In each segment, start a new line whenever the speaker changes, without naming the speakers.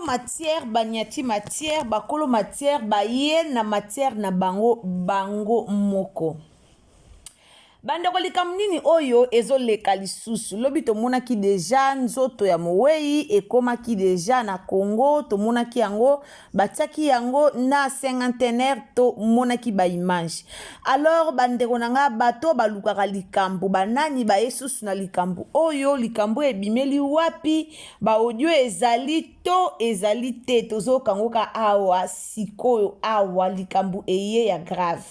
matière banyati matière bakolo matière baye na matière na bango moko. Bandeko likambo nini oyo ezoleka lisusu lobi tomonaki deja nzoto ya mowei ekomaki deja na Congo tomonaki yango batiaki yango na cinquantenaire tomonaki ba image. Alors bandeko nanga bato balukaka likambo banani baye susu na likambo oyo likambo ebimeli wapi ba audio ezali to ezali te tozokangoka awa sikoyo awa likambo eye ya grave.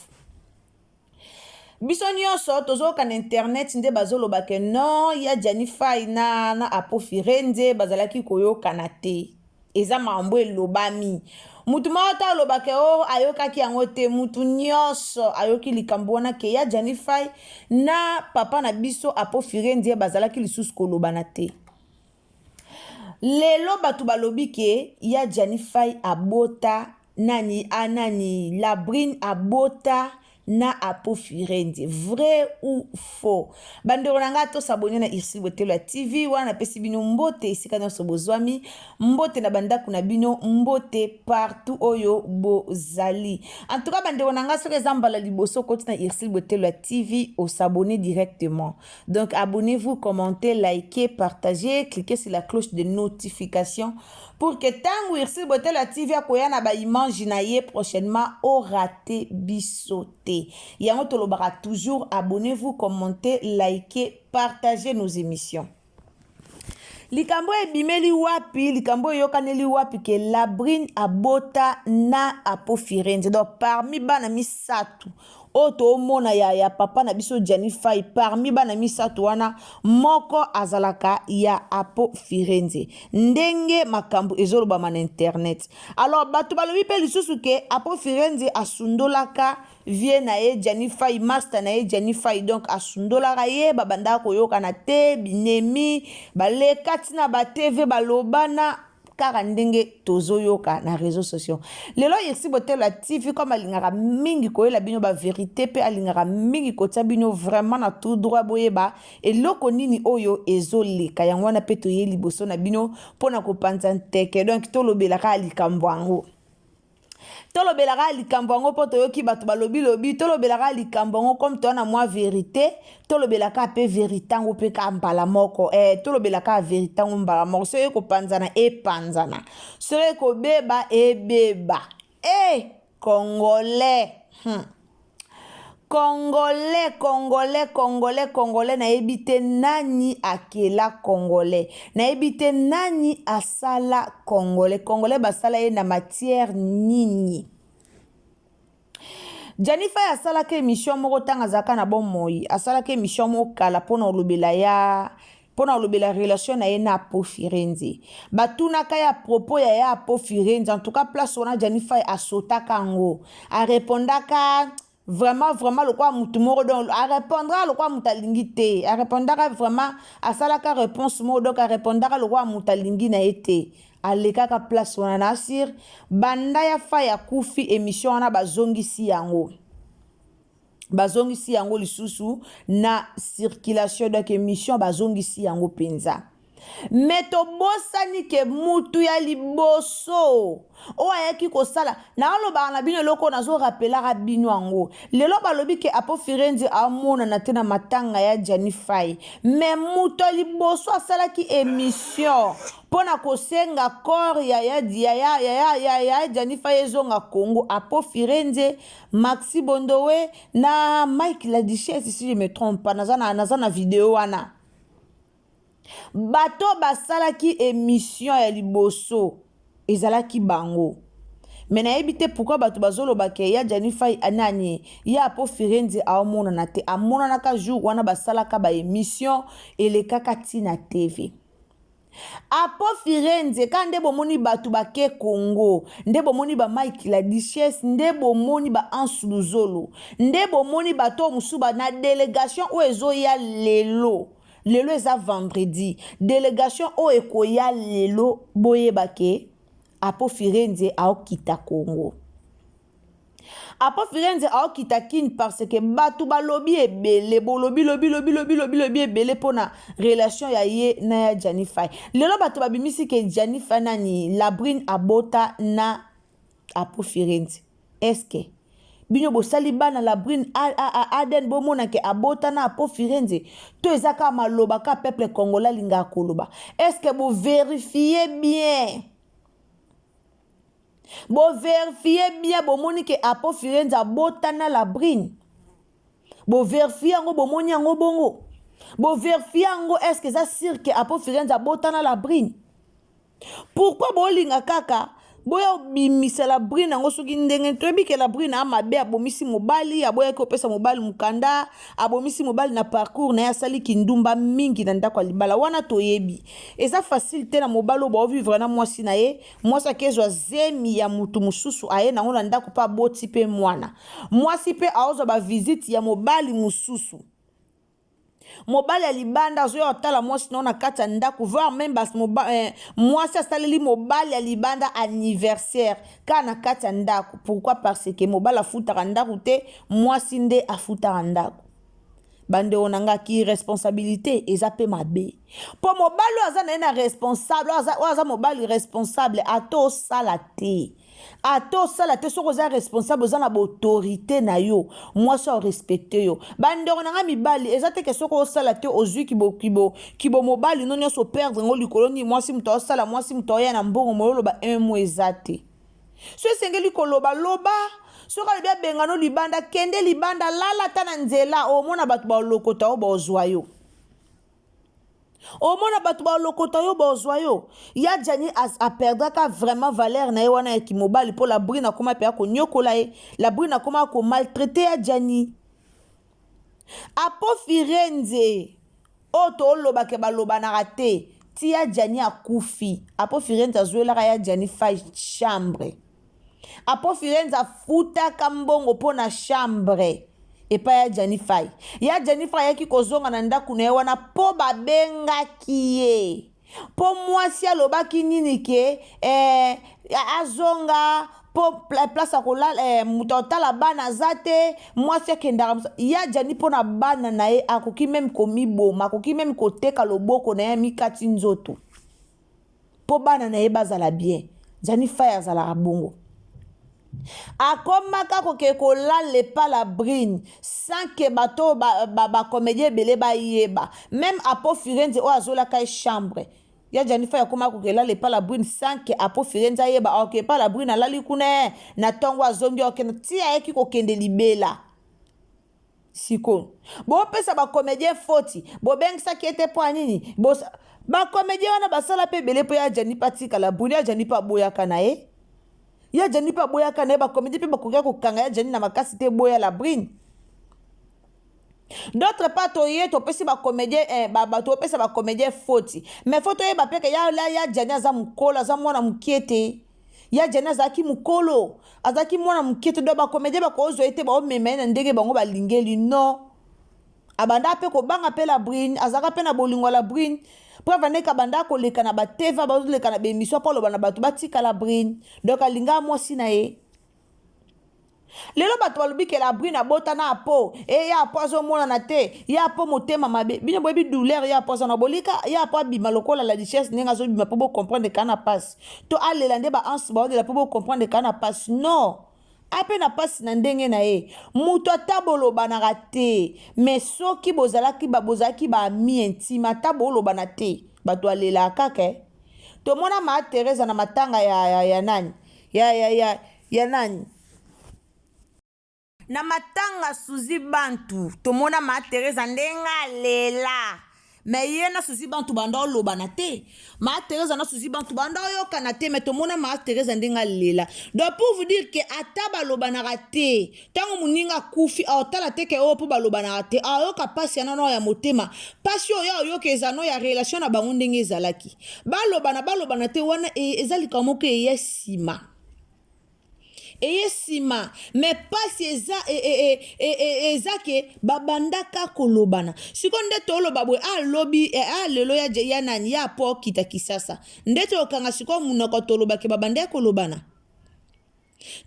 Biso nyonso tozoka na internet nde bazoloba ke non ya Janify na Apofirenze bazalaki koyoka na te. Eza mambo elobami. Mutu moko aloba ke o ayokaki yango te mutu nyonso ayoki likambo wana ke ya Janify na papa na biso Apofirenze bazalaki lisusu koloba na te. Lelo batu balobi ke ya Janify abota nani Labrine abota na Apofirenze. Vrai ou faux? Bandeko nanga to s'abonner na Irsil Botelo TV wana pesi bino mbote isika na sobozwami mbote na bandaku na bino mbote partout oyo bozali. En tout cas bandeko nanga soki ezambala liboso koti na Irsil Botelo TV au s'abonner directement. Donc abonnez-vous, commentez, likez, partagez, cliquez sur la cloche de notification pour que tango Irsil Botelo TV akoya na ba image na ye prochainement au raté bisoté. Yango tolobara toujours abonnez-vous, commentez, likez, partagez nos émissions. Likambo ebimeli wapi, likambo yokaneli wapi ke Labrine abota na Apofirenze. Donc parmi bana misatu oto mona ya papa na biso Janify parmi bana misatu wana moko azalaka ya Apofirenze. Ndenge makambo ezoloba na internet. Alors batu balobi pe lisusu ke Apofirenze asundolaka vie na ye Janify master na ye Janify donc asundolaka ye babanda koyoka na te binemi baleka tina ba TV balobana kaka ndenge tozoyoka na réseaux sociaux. Lelo Irsil Botelo TV comme alingaka mingi koyela bino ba vérité pe alingaka mingi kotia bino vraiment na tout droit boyeba eloko nini oyo ezoleka yango wana pe toye liboso na bino pona kopanza nteke donc tolobelaka likambo yango. Tolobelaka likambo yango po toyoki bato balobi lobi tolobelaka likambo yango comme to na moi vérité tolobelaka pe vérité yango pe ka mbala moko tolobelaka vérité yango mbala moko soki kopanzana epanzana soki kobeba ebeba Congolais Congolais na ebite nani akela Congolais na ebite nani asala Congolais basala ye na matière nini. Janify asala ke émission moko tanga zaka na bon moi asala ke émission moko kala pona olobela relation na ye na Apofirenze batunaka ya propos ya Apofirenze en tout cas place wana Janify asotaka ngo a répondaka vraiment le quoi mutu moko donc a répondra le quoi mutalingi te a répondra vraiment asalaka réponse moko donc a répondra le quoi mutalingi na été alekaka place wana nasir banda ya fa ya kufi émission wana bazongisi yango lisusu na circulation donc émission bazongisi yango penza. Mais tobosani ke mutu ya liboso o ayaki kosala na aloba na bino loko nazo rappelaka bino yango lelo balobi ke Apofirenze amona na tena matanga ya Janify mais mutu ya liboso asalaki émission pona kosenga corps ya Janify ezonga Congo Apofirenze Maxi Bondowe na Mike la Duchesse si je me trompe pas naza na vidéo wana bato basalaki émission ya liboso ezalaki bango mais nayebi te pourquoi bato bazoloba ke ya Janify anani ya Apofirenze aomona na te amonanaka jour wana basalaka ba émission elekaka tina TV. Apofirenze kande bomoni batu bake Congo nde bomoni ba Mike la Duchesse nde bomoni ba Ansuluzolo nde bomoni bato musuba na délégation o ezo ya lelo eza vendredi délégation o ekoya lelo boyeba ke Apofirenze aokita Congo. Apo Firenze aokita kini parce que batu balobi ebele bolobi lobi ebele pona relation ya ye na ya Janify. Lelo batu babimisi ke Janify nani Labrine abota na Apo Firenze. Est-ce que bino bosali bana Labrine Aden bomona ke abota na Apo Firenze to ezaka maloba ka peuple congolais linga koloba. Est-ce que vous vérifiez bien? Bo vérifiez bien bomoni ke Apo Firenze abota na Labrine. Bo vérifiez yango bomoni yango bongo. Bo vérifiez yango est-ce que ça sûr que Apo Firenze abota na Labrine? Pourquoi bolinga kaka boya bimisa Labrine yango soki ndenge toyebi ke Labrine amabe abomisi mobali aboya kopesa mobali mukanda abomisi mobali na parcours na yasali kindumba mingi na ndako libala wana toyebi eza facile te na mobali ba vivre na mwasi na ye mwasi akezwa zemi ya mutu mususu aye nango na ndako pa boti pe mwana mwasi pe aozo ba visite ya mobali mususu mobali ya libanda azoya otala mwasi na kati ya ndako voir même bas mwasi asaleli mobali ya libanda anniversaire ka na kati ya ndako. Pourquoi? Parce que mobali afutaka ndako te mwasi nde afutaka ndako. Bande onanga ki responsabilité eza pe mabe po mobali aza na responsable aza mobali responsable ato sala te soko za responsable oza na autorité na yo mwasi o respecte yo bande onanga mibali eza te ke soko osala te ozwi kibo mobali no nyonso perdre ngo likolo ni mwasi muto osala mwasi muto oya na mbongo moloba un mois eza te so esengeli koloba loba soka libia bengano libanda kende libanda lala ta na nzela omona batu ba lokota o bozwa yo omona batu ba lokota yo bozwa yo ya Jani a perdaka vraiment valeur na ye wana ya kimobali po Labrine akoma pe ko nyokola ye Labrine akoma ko maltraiter ya Jani Apo Firenze oto loba ke baloba na rate ti ya Jani akufi Apo Firenze azuela ya Janify chambre Apo Firenze afuta kambongo po na chambre epa ya Janify yaki kozonga na ndaku na ye wana po babengaki ye po mwasi alobaki nini ke azonga po place akolala mutu otala bana aza te mwasi akendaka ya Jani po na bana na ye akoki meme komiboma akoki meme koteka loboko na ye mikati nzoto po bana na ye bazala bien Janify azalaka bongo akomaka koke kolale pa Labrine sans que bato ba comédien belé ba yeba même Apo Firenze o azolaka chambre ya Janify akoma kokelale pa Labrine sans que Apo Firenze yeba ok pa Labrine alali kuna na tongo azongi ok tia eki kokende libela siko bo pesa ba comédien foti bo bengisa kete po nini bo ba comédien wana basala pe belé po ya Jani patika Labrine ya Jani pa boyaka na ye ya Jani pa boya kana ba comédie pe bakoka ko kanga ya Jani na makasi te boya Labrine d'autre part to pesi ba comédien to pesa ba comédien foti mais photo ye ba peke ya Jani aza mukolo aza mwana mukete ya Jani azaki mukolo azaki mwana mukete do ba comédien ba ko zo ete ba o mema na ndenge bango ba lingeli no abanda pe ko banga pe Labrine azaka pe na bolingo Labrine preuve ne kabanda ko leka na bateva ba leka na bemission po loba na batu batika Labrine donc alinga mwasi na ye lelo batu balobi ke Labrine abota na Apo ya Apo azo mona na te ya Apo motema mabe bino boyebi douleur ya Apo na bolika ya Apo bima lokola la richesse ninga zo bima po bo comprendre kana passe to alela nde ba anse ba de la po bo comprendre kana passe non ape na pasi na ndenge na ye mutu ataboloba na rate mais soki bozalaki ba mi intime ataboloba na te bato alela kaka to mona ma Teresa na matanga ya nani ya nani na matanga Suzi Bantu to mona ma Teresa ndenga lela mais ye na Suzi Bantu banda loba na te ma Teresa na Suzi Bantu banda yoka na te mais to mona ma Teresa ndenga lela donc pour vous dire que ataba loba na te tango muninga kufi otala te ke o po baloba na te ayoka pasi na no ya motema pasi yo yoka ezano ya relation na bango ndenge ezalaki baloba na te wana ezali kamoko yesima sima mais pas eza ke babandaka kolobana sikonde toloba bwe lobi lelo ya nani ya po kita kisasa ndete okanga siko munoko toloba ke babandaka kolobana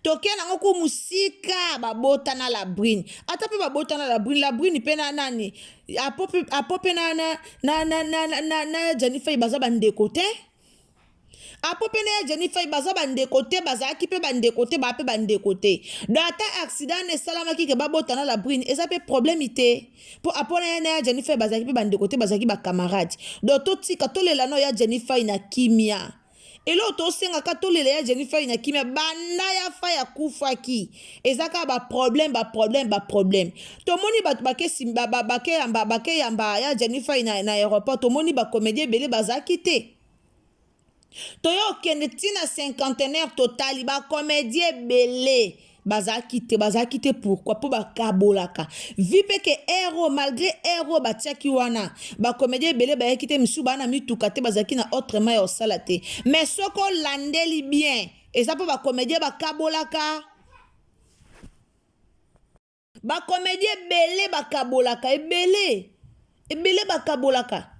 toke nango ku musika babota na la brine ata pe babota na la brine pe na nani apo pe na Jennifer baza bandeko te apo pe na Jennifer baza bandeko te bazaki pe bandeko te ba pe bandeko te do ata accident ne salamaki ke babota na la brine eza pe problème te po apo na Jennifer bazaki pe bandeko te bazaki ba camarade do to tika to lela no ya Jennifer na kimia elo to senga ka to lela ya Jennifer na kimia banda ya fa ya kufaki ezaka ba problème to moni bat bake simba bake yamba ya Jennifer na aéroport to moni ba comédien belé bazaki te to yo kende tina cinquantenaire total ba comédien belé bazaki te pourquoi po bakabolaka vipe ke héros malgré héros batiaki wana ba comédien belé ba yakite misu bana mituka te bazaki na autrement ya osala te mais soko landeli bien eza po ba comédien bakabolaka ba comédien belé bakabolaka ebele bakabolaka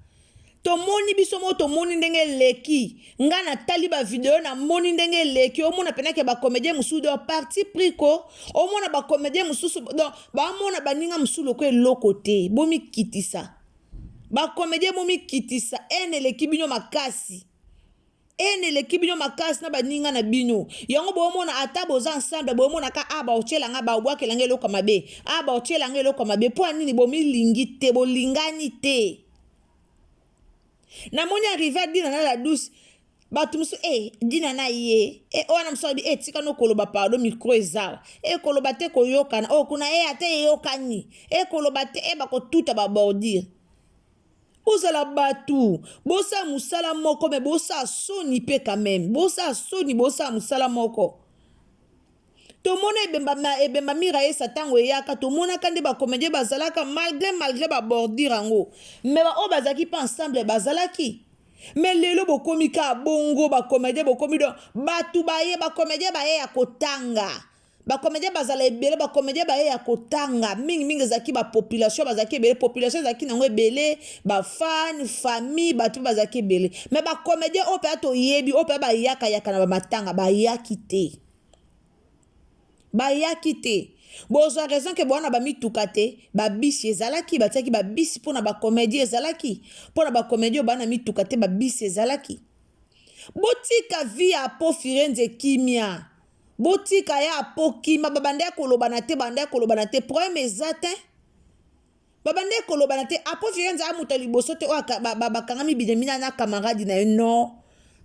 to moni biso mo to moni ndenge leki nga na tali ba video na moni ndenge leki o mona penake ba comédien musu do parti pris ko o mona ba comédien musu do ba mona baninga musu loko eloko te bomi kitisa ba comédien bomi kitisa ene leki bino makasi na baninga na bino yango bo mona ata boza ensemble bo mona ka aba ochela nga ba obwakela nga eloko mabe aba ochela nga eloko mabe po anini bomi lingi te bolingani te na moni arrivé à dina na la douce batumusu dina na ye wana msobi tika no koloba pardon micro ezala koloba te koyokana kuna ate yokani koloba te bako tuta ba bordir bozala batu bosa musala moko me bosa soni pe quand même bosa soni bosa musala moko to mona ebemba mira esa tango eyaka to mona kande ba comédien bazalaka malgré ba bordir ango mais ba o bazaki pa ensemble bazalaki mais lelo bokomi ka bongo ba comédien bokomi do batu baye ba comédien baye ya kotanga ba comédien bazala ebele ba comédien baye ya kotanga mingi zaki ba population bazaki ebele population zaki nango ebele ba fan famille batu bazaki ebele mais ba comédien o pe to yebi o pe ba yaka na ba matanga ba yaki te bozwa raison ke bwana bamituka te babisi ezalaki batiaki babisi mpona bacomédie ezalaki mpona bacomédie bana mituka te babisi ezalaki botika vi ya po firenze kimia botika ya po kima babande kolobana te problème eza te babande kolobana te apo firenze amuta liboso te bakangami bidemina na camarade na ye non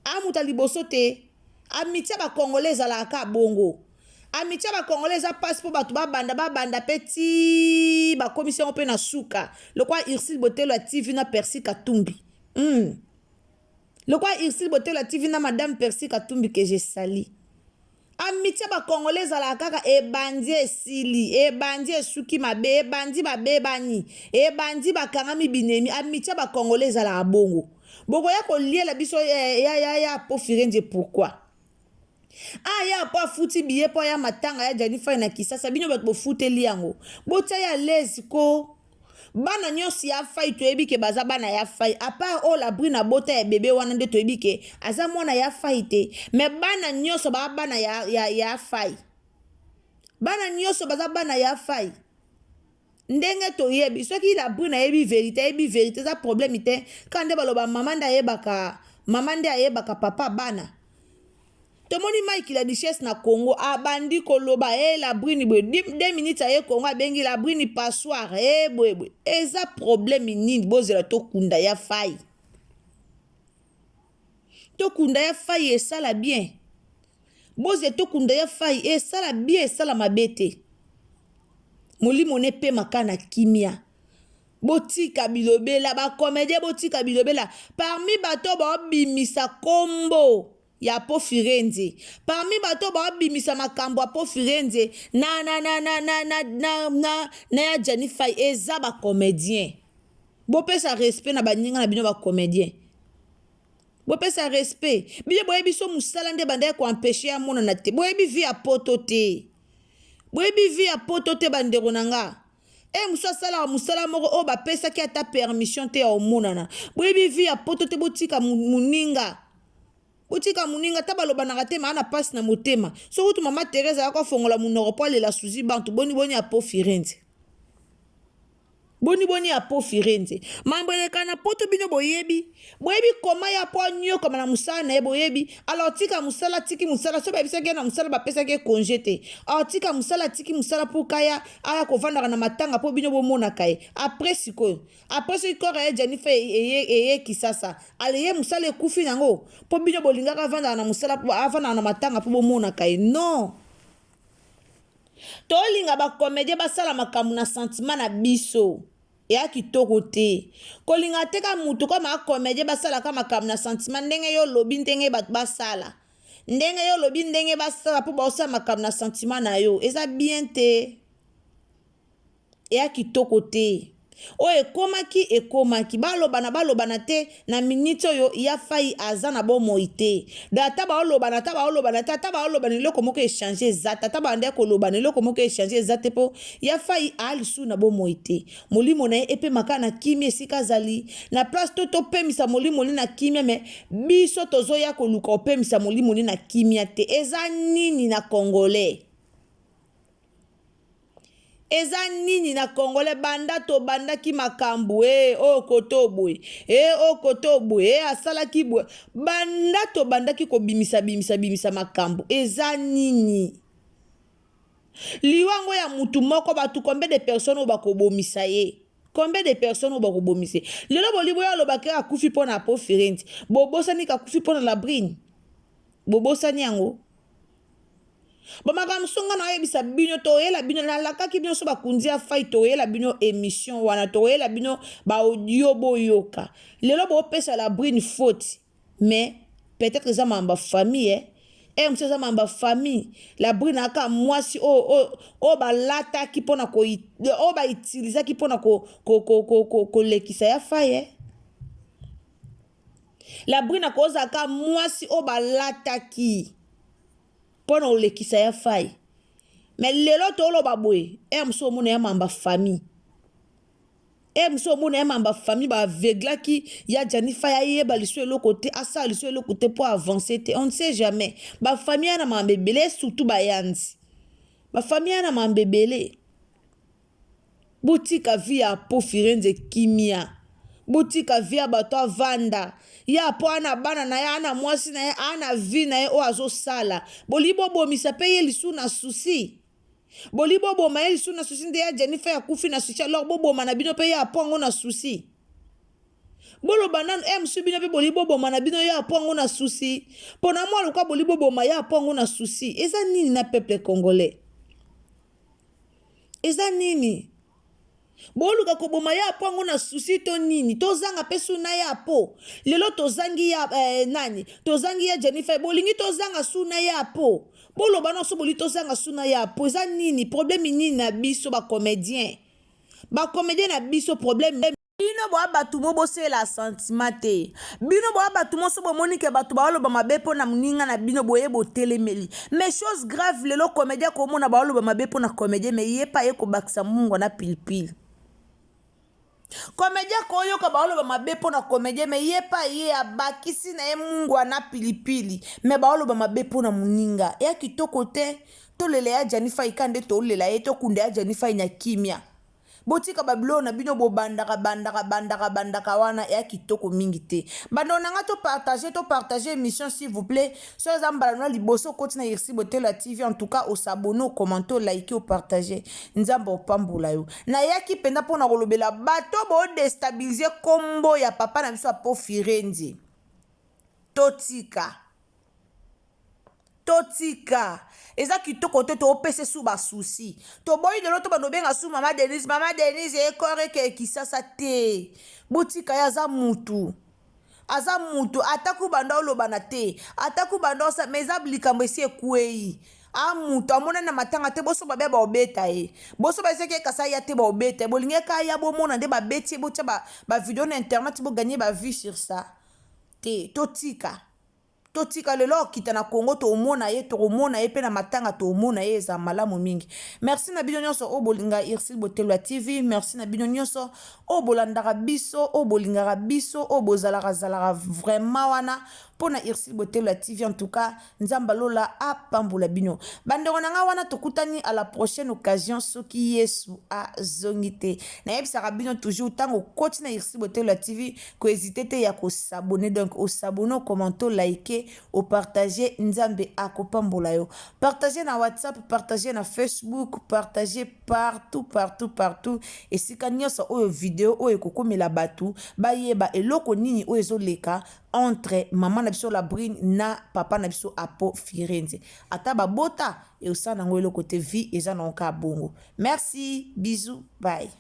amuta liboso te amitia bakongolais ezalaka bongo amitié ba congolais a passe pour batu babanda petit ba commission pe na suka le quoi Irsil Botel la TV na Percy Katumbi le quoi Irsil Botel la TV na madame Percy Katumbi que j'ai sali amitié ba congolais a la kaka ebandi esili ebandi esuki mabe ebandi babebani ebandi bakangami binemi amitié ba congolais a la bongo boko ya ko lier la biso ya po firenze pourquoi ya po futi biye po ya matanga ya Jennifer na Kisasa bino bato bofuteli yango bota ya lezi ko bana nyosi ya fai toyebi ke baza bana ya fai a part la brina bota ya bebe wana nde toyebi ke aza mwana ya fai te mais bana nyoso ba bana ya fai bana nyoso baza bana ya fai ndenge toyebi soki la brina yebi vérité za problème te kande baloba mama nde ayebaka papa bana tomoni Mike la duchesse na Congo abandi koloba la brine bwe 2 minutes aye Congo abengi la brine passoire bwe eza problème nini bozela to kunda ya fai esala bien boze to kunda ya fai esala bien esala mabete molimo ne pe makana kimia botika bilobela ba comédien botika bilobela parmi bato ba bimisa kombo ya po firenze parmi bato ba bimisa makambo ya po firenze na ya Jennifer eza ba comédien bopesa respect na baninga na bino ba comédien bopesa respect biye boye biso musala nde banda ko empêcher ya mona na te boye bi vi ya poto te bandeko nanga musala moko o bapesa ki ata permission te ya omonana boye bi vi ya poto te botika muninga botika muninga ta balobanaka te ma ana pasi na motema soki tu mama Teresa yako afongola munoko po alela suzi bantu boni ya po Firenze boni ya po Firenze mambo elekana poto bino boyebi koma ya po nyoka na musala na ye boyebi alors tika musala tiki musala so babisaki na musala bapesaki congé te alors tika musala tiki musala po kaya aya kovandaka na matanga po bino bomonaka ye après sikoyo après soki kore ye Jennifer eye kisasa ale ye musala ekufi nango po bino bolingaka avandaka na musala avandaka na matanga po bomonaka ye non tolinga bakomedie basala makambo na sentiment na biso ya kitoko te kolinga te ka mutu koma akomedie basalaka makambo na sentiment ndenge yo lobi ndenge bato basala ndenge yo lobi ndenge basala po baosala makambo na sentiment na yo eza bien te ya kitoko te oyo ekomaki balobana te na minute oyo ya fai aza na bomoi te da ta baolobana eloko moko echange eza ta bande kolobana eloko moko echange eza te po ya fai alisu na bomoi te molimo na ye epemaka na kimia esika azali na place to topemisa molimo ni na kimia me biso tozoya koluka opemisa molimo ni na kimia te eza nini na congolais eza nini na congolais banda to bandaki makambo koto boy koto boy asalaki boy banda to bandaki ko bimisa makambo eza nini liwango ya mutu moko batu combien de personnes oba ko bomisa ye combien de personnes oba ko bomisa lelo bolibo ya lobaki akufi pona po Firenze bobosani ka kufi pona la brine bobosani yango bamaka msonga na yebisa bino toyela bino na lakaki bino so bakundi ya fai toyela bino émission wana toyela bino ba audio boyoka lelo bo pesa la brine faute mais peut-être ça mamba famille mse za mamba famille la brine aka mwasi o balata ki pona ko o ba utiliser ki pona ko lekisa ya fai la brine akoza aka mwasi o balata ki pona olekisa ya fai mais lelo tolo babwe mso mona ya mamba famille mso mona ya mamba famille ba avegla ki ya Jennifer ya yeba liso eloko te asa liso eloko te pour avancer te on ne sait jamais ba famille na mambebele surtout ba yanzi ba famille na mambebele boutique via po Firenze kimia boutique via bato avanda ya po ana bana na ya ana mwasi na ya ana vi na ya o azo sala bolibo bomisa pe ye lisu na susi bolibo boma ye lisu na susi nde ya Jennifer ya kufi na susi alors bobo mana bino pe ya pongo na susi bolo banano msu bino pe bolibo boma na bino ya pongo na susi pona mwa luka bolibo boma ya pongo na susi eza nini na peuple congolais eza nini boluka koboma ya pongo na susi to nini tozanga pesu na ya po lelo tozangi ya nani tozangi ya Jennifer bolingi tozanga suna ya po bolo bana so boli tozanga suna ya po eza nini problème nini na biso ba comédien na biso problème bino bo abatu mo bosela sentiment te bino bo abatu mo so bomoni ke batu baoloba mabe po na muninga na bino boye botelemeli mais chose grave lelo comédien ko mona baoloba mabe po na comédien mais yepa ye ko bakisa mungu na pilipili komedia koyoka baoloba mabe po na komedia me yepa ye abakisi na ye mungu ana pilipili me baoloba mabe po na muninga ya kitoko te tolele ya Jennifer ikande tolela ye tokunde ya Jennifer nya kimia botika babilo na bino bo bandaka wana ya kitoko mingi te bando nanga to partager émission s'il vous plaît so zambala na liboso koti na irsi botela TV en tout cas au s'abonner au commenter like au partager nzambo pambula yo na yaki penda pona kolobela bato bo déstabiliser kombo ya papa na biso po Firenze totika eza kitoko te to opese su ba souci to boyi de loto banobenga su mama Denise ekore ke kisasa te botika ya za mutu ataku banda olobana te ataku banda sa meza blikambo esi ekuei mutu amona na matanga te boso babe ba obeta boso ba seke kasa ya te ba obeta bolinge ka ya bomona nde ba beti bocha ba video na internet bo gagner ba vue sur ça te totika lelo kita na Congo to omona ye pe na matanga to omona ye za malamu mingi merci na bino nyonso o bolinga Irsil Botelwa TV merci na bino nyonso o bolandaka biso o bolingaka biso o bozalaka vraiment wana pona Irsil Botelo TV. En tout cas, nzamba lola apambola bino. Bandeko nanga wana tokutani à la prochaine occasion soki Yesu a zongite. Na yebisaka bino toujours tango koti na Irsil Botelo TV ko hésiter te ya ko s'abonner, donc au s'abonner, commenter, liker, au partager, nzambe akopambola yo. Partager na WhatsApp, partager na Facebook, partager partout. Et si kanyosa oyo video oyo kokomela batu ba yeba eloko nini oyo ezoleka entre maman na biso Labrine na papa na biso Apo Firenze. Ata babota e osana ngo eloko te vie eza na bongo. Merci, bisous, bye.